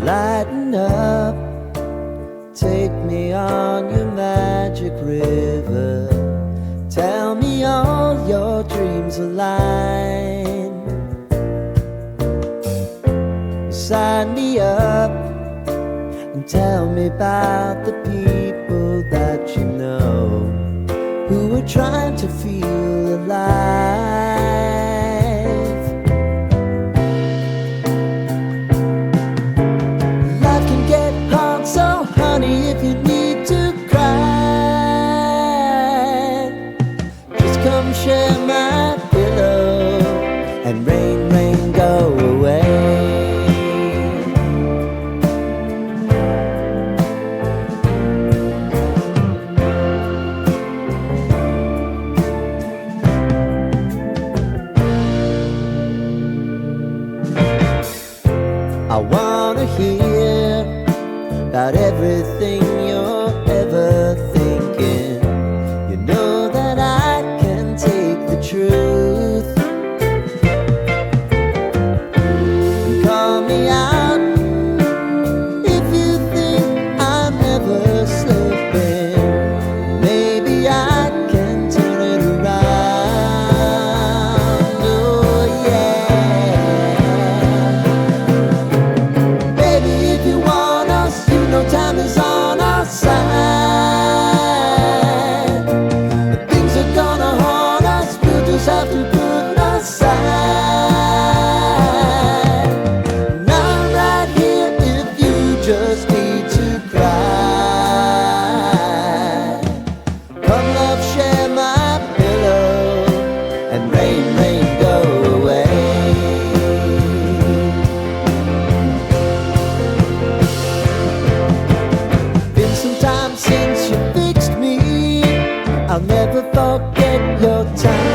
Lighten up, take me on your magic river. Tell me all your dreams align. Sign me up and tell me about the people that you know who are trying to feel alive. Life can get hard, so honey, if you need to cry, just come share my pillow and rain, rain, go away. I wanna hear about everything you're ever thinking. You know that I can take the truth. And call me out if you think I'm ever slipping. Maybe I can turn it around. Oh yeah. Time is on our side. Things are gonna haunt us, we'll just have to put aside. And I'm right here if you just need to cry. Come love, share my pillow and rain, rain, go away. Since you fixed me, I'll never forget your time.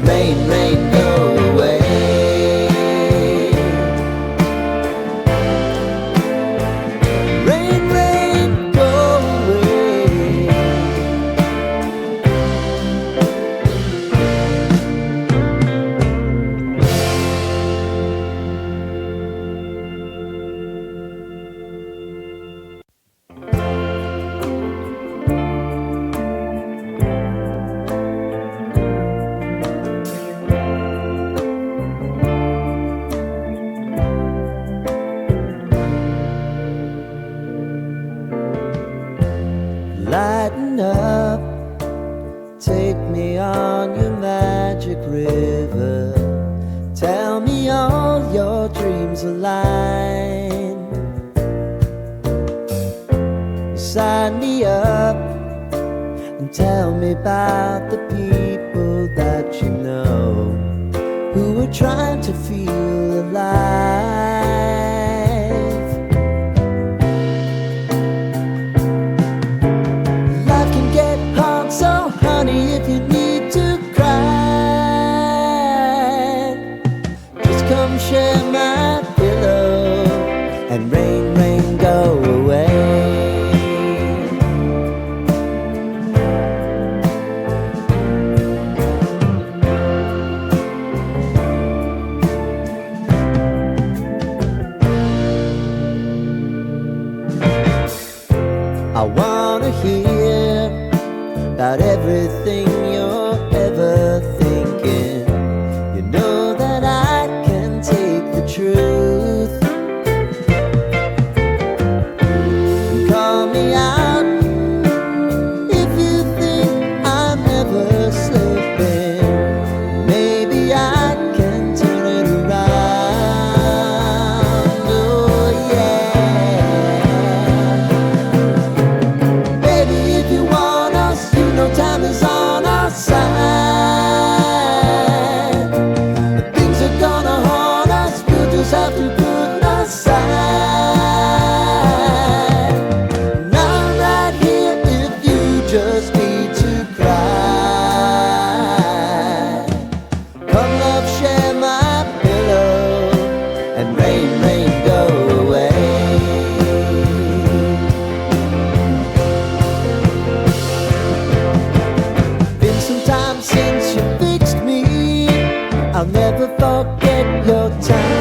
Rain, rain, go away. Rain, rain, go away. Lighten up, take me on your magic river. Tell me all your dreams align. Sign me up and tell me about the people that you know who are trying to feel alive. So honey, if you need to cry, just come share my pillow and rain, rain, go away. I wanna hear about everything you're time since you fixed me. I'll never forget your time.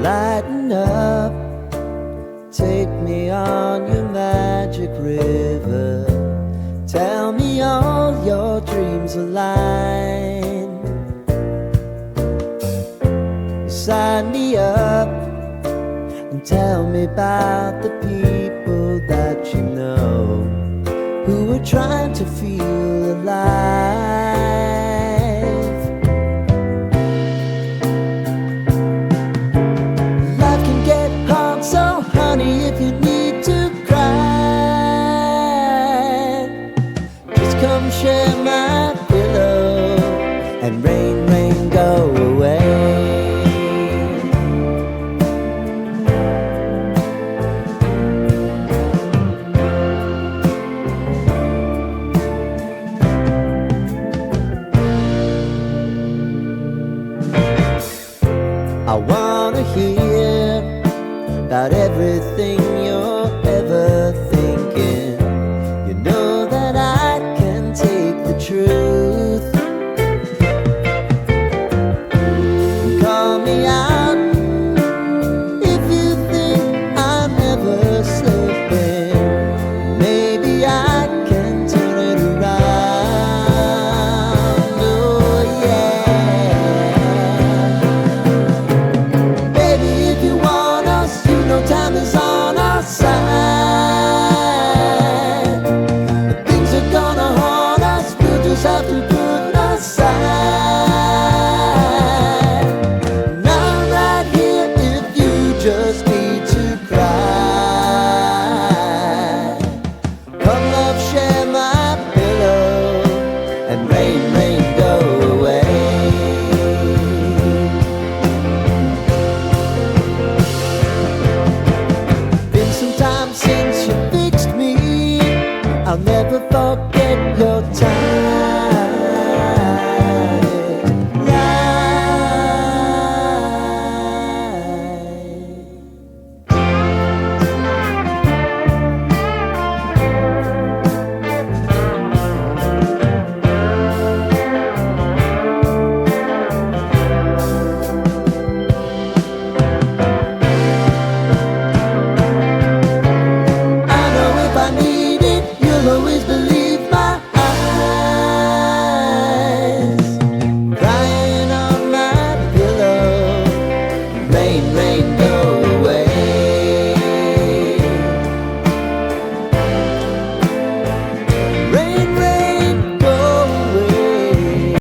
Lighten up, take me on your magic river. Tell me all your dreams align. Sign me up and tell me about the people that you know who are trying to feel alive. So honey, if you need to cry, just come share my pillow and rain, rain, go away. I wanna hear about everything you're ever thinking. You know that I can take the truth. Call me out if you think I'm ever slipping. Maybe I can turn it around. Oh yeah. Baby, if you want us, no time is on our side. Things are gonna haunt us, we'll just have to put aside. And I'm right here if you just need to cry. Come love, share my pillow and rain, rain.